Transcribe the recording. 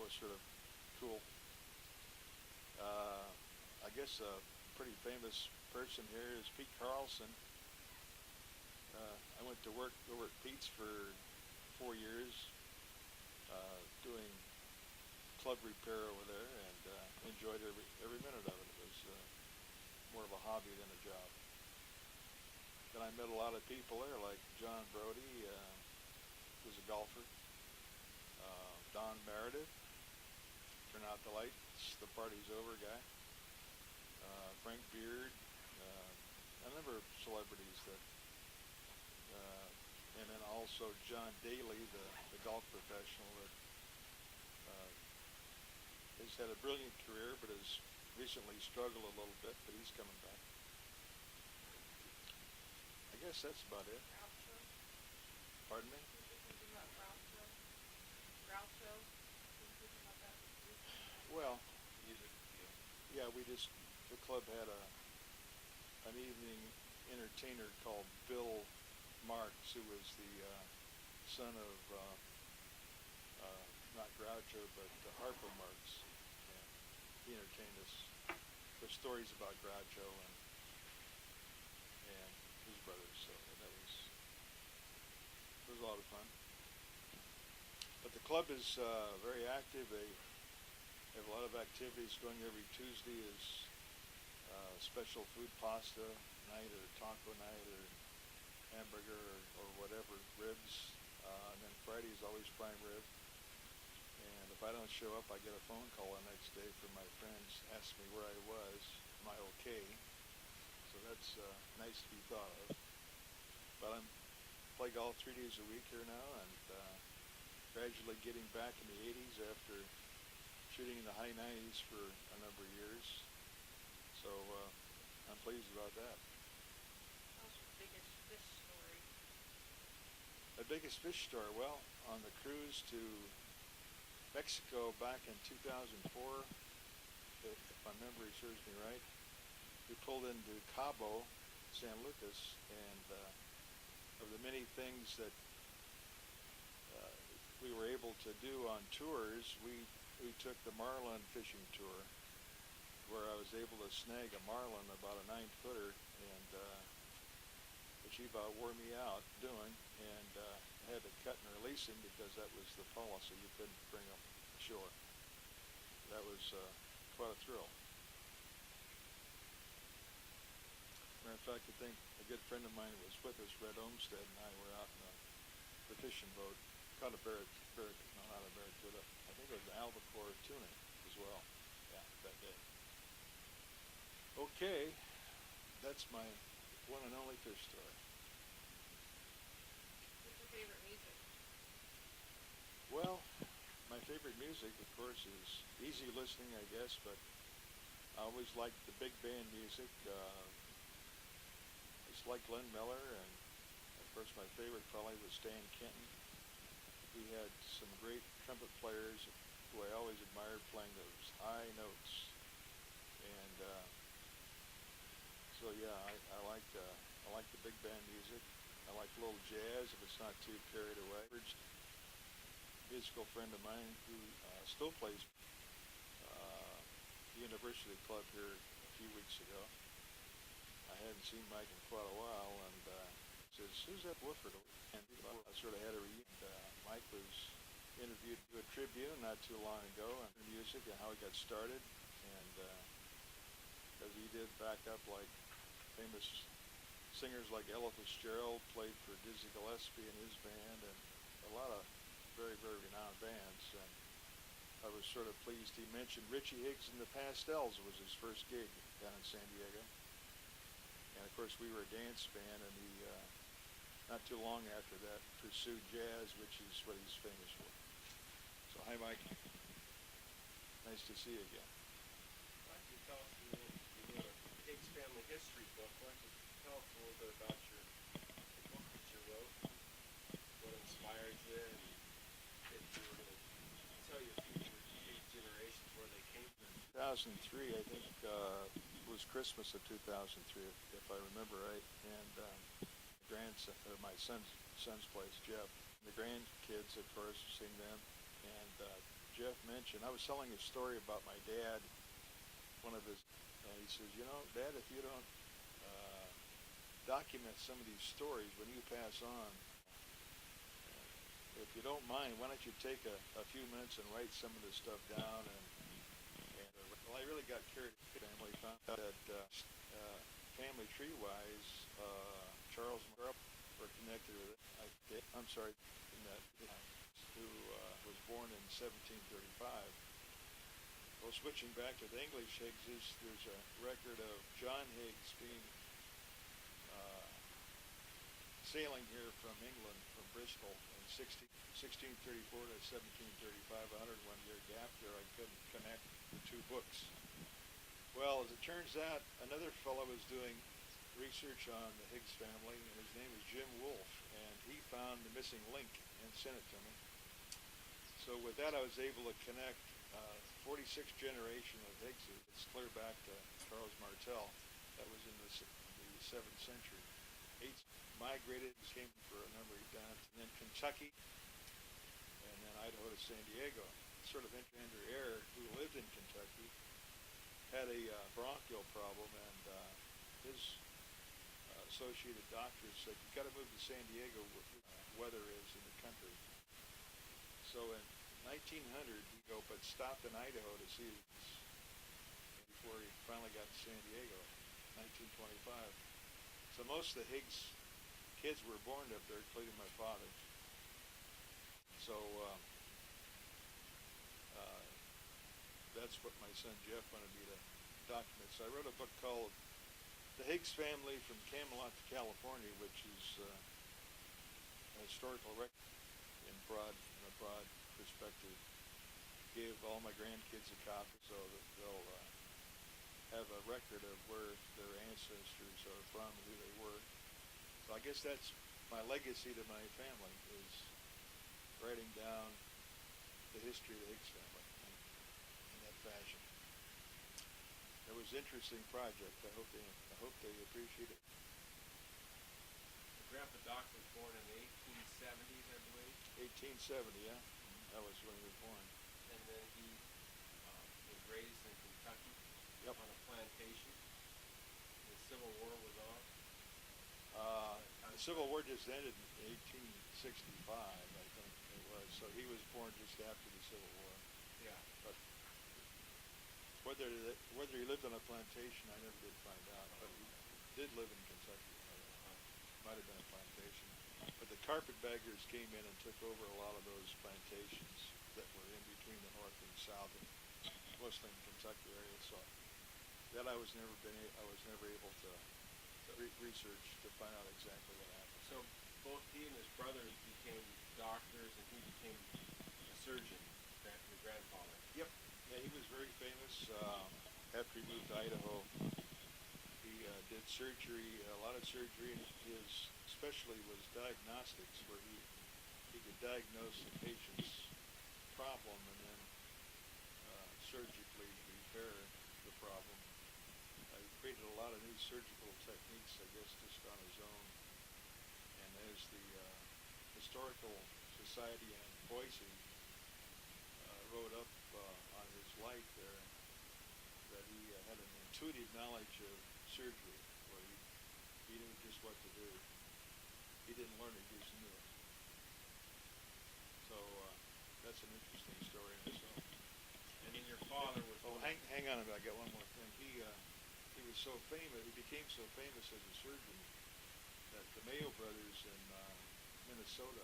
was sort of cool. I guess a pretty famous person here is Pete Carlson. I went to work over at Pete's for 4 years, doing club repair over there, and enjoyed every minute of it. It was more of a hobby than a job. Then I met a lot of people there, like John Brody, who's a golfer, Don Meredith, turn out the lights, the party's over guy, Frank Beard, a number of celebrities that, and then also John Daly, the golf professional that has had a brilliant career but has recently struggled a little bit, but he's coming back. I guess that's about it. Groucho? Pardon me? Can you say something about Groucho? Groucho? Can you say something about that? Well, Music deal. yeah, the club had an evening entertainer called Bill Marks, who was the son of not Groucho, but Harpo Marx. And he entertained us with stories about Groucho and his brothers. So that was a lot of fun. But the club is very active. They have a lot of activities going. Every Tuesday is special food pasta night or taco night or hamburger or whatever, ribs. And then Friday is always prime rib. And if I don't show up, I get a phone call the next day from my friends, ask me where I was, am I okay? So that's nice to be thought of. But I'm play golf 3 days a week here now, and gradually getting back in the 80s after shooting in the high 90s for a number of years. So I'm pleased about that. How's your biggest fish story? The biggest fish story, well, on the cruise to Mexico back in 2004, if my memory serves me right, we pulled into Cabo, San Lucas, and of the many things that we were able to do on tours, we took the marlin fishing tour, where I was able to snag a marlin, about a 9-footer, and which he about wore me out doing, and I had to cut and release him because that was the policy. You couldn't bring him ashore. That was quite a thrill. Matter of fact, I think a good friend of mine was with us, Red Olmsted, and I were out in the fishing boat. Caught a not a barracuda. I think it was an albacore tuna as well. Yeah, that day. Okay, that's my one and only fish story. What's your favorite music? Well, my favorite music, of course, is easy listening, I guess, but I always liked the big band music. Just like Glenn Miller, and of course my favorite probably was Stan Kenton. We had some great trumpet players who I always admired playing those high notes, and so yeah, I like the big band music. I like a little jazz if it's not too carried away. A musical friend of mine who still plays the University Club here a few weeks ago. I hadn't seen Mike in quite a while, and says, "Who's that woofer?" And I sort of had a reunion. Mike was interviewed to a Tribune not too long ago on music and how he got started, and because he did back up like famous singers like Ella Fitzgerald, played for Dizzy Gillespie and his band, and a lot of very, very renowned bands. And I was sort of pleased he mentioned Richie Higgs and the Pastels was his first gig down in San Diego. And of course we were a dance band, and he not too long after that pursued jazz, which is what he's famous for. So hi Mike, nice to see you again. Why don't you tell us you wrote a Higgs family history book. Why don't you tell us a little bit about the book that you wrote, what inspired you, and if you were going to tell your future 8 generations where they came from. 2003, I think, was Christmas of 2003, if I remember right, and my son's place, Jeff. The grandkids, of course, seen them, and Jeff mentioned, I was telling a story about my dad, one of his, and he says, you know, Dad, if you don't document some of these stories when you pass on, if you don't mind, why don't you take a few minutes and write some of this stuff down? And well, I really got carried away. Family found out that family tree-wise, Charles and Mark were connected with it. I'm sorry, who was born in 1735. Well, switching back to the English Higgses, there's a record of John Higgs being sailing here from England, from Bristol, in 1634 to 1735, 101-year gap there. I couldn't connect the two books. Well, as it turns out, another fellow was doing research on the Higgs family, and his name is Jim Wolfe, and he found the missing link and sent it to me. So with that, I was able to connect 46th generation of Higgses. It's clear back to Charles Martel. That was in the 7th century. 8 migrated, came for a number of times, and then Kentucky, and then Idaho to San Diego. Sort of Andrew Eyre, who lived in Kentucky, had a bronchial problem, and his associated doctors said, you've got to move to San Diego where weather is in the country. So in 1900, he go, but stopped in Idaho to see his, before he finally got to San Diego, 1925. So most of the Higgs kids were born up there, including my father. So that's what my son Jeff wanted me to document. So I wrote a book called The Higgs Family from Camelot to California, which is a historical record in a broad perspective. Gave all my grandkids a copy so that they'll have a record of where their ancestors are from and who they were. So I guess that's my legacy to my family, is writing down the history of the Higgs family in that fashion. It was an interesting project. I hope they appreciate it. Grandpa Doc was born in the 1870s, I believe. 1870, yeah. That was when he was born. And then he was raised in Kentucky. Yep. On a plantation. The Civil War was on. The Civil War just ended in 1865, I think it was. So he was born just after the Civil War. Yeah. But whether he lived on a plantation, I never did find out. But he did live in Kentucky. Might have been a plantation. But the carpetbaggers came in and took over a lot of those plantations that were in between the north and south, and mostly in Kentucky area. So that I was never able to research to find out exactly what happened. So both he and his brothers became doctors, and he became a surgeon, your grandfather. Yep. Yeah, he was very famous. After he moved to Idaho, he did surgery, a lot of surgery, and his specialty was diagnostics, where he could diagnose the patient's problem and then surgically repair the problem. He created a lot of new surgical techniques, I guess, just on his own. And as the Historical Society in Boise wrote up on his life there, that he had an intuitive knowledge of surgery, where he knew just what to do. He didn't learn it, he just knew it. So that's an interesting story in itself. And then your father was... Oh, hang on a minute, I got one more thing. He was so famous, he became so famous as a surgeon that the Mayo brothers in Minnesota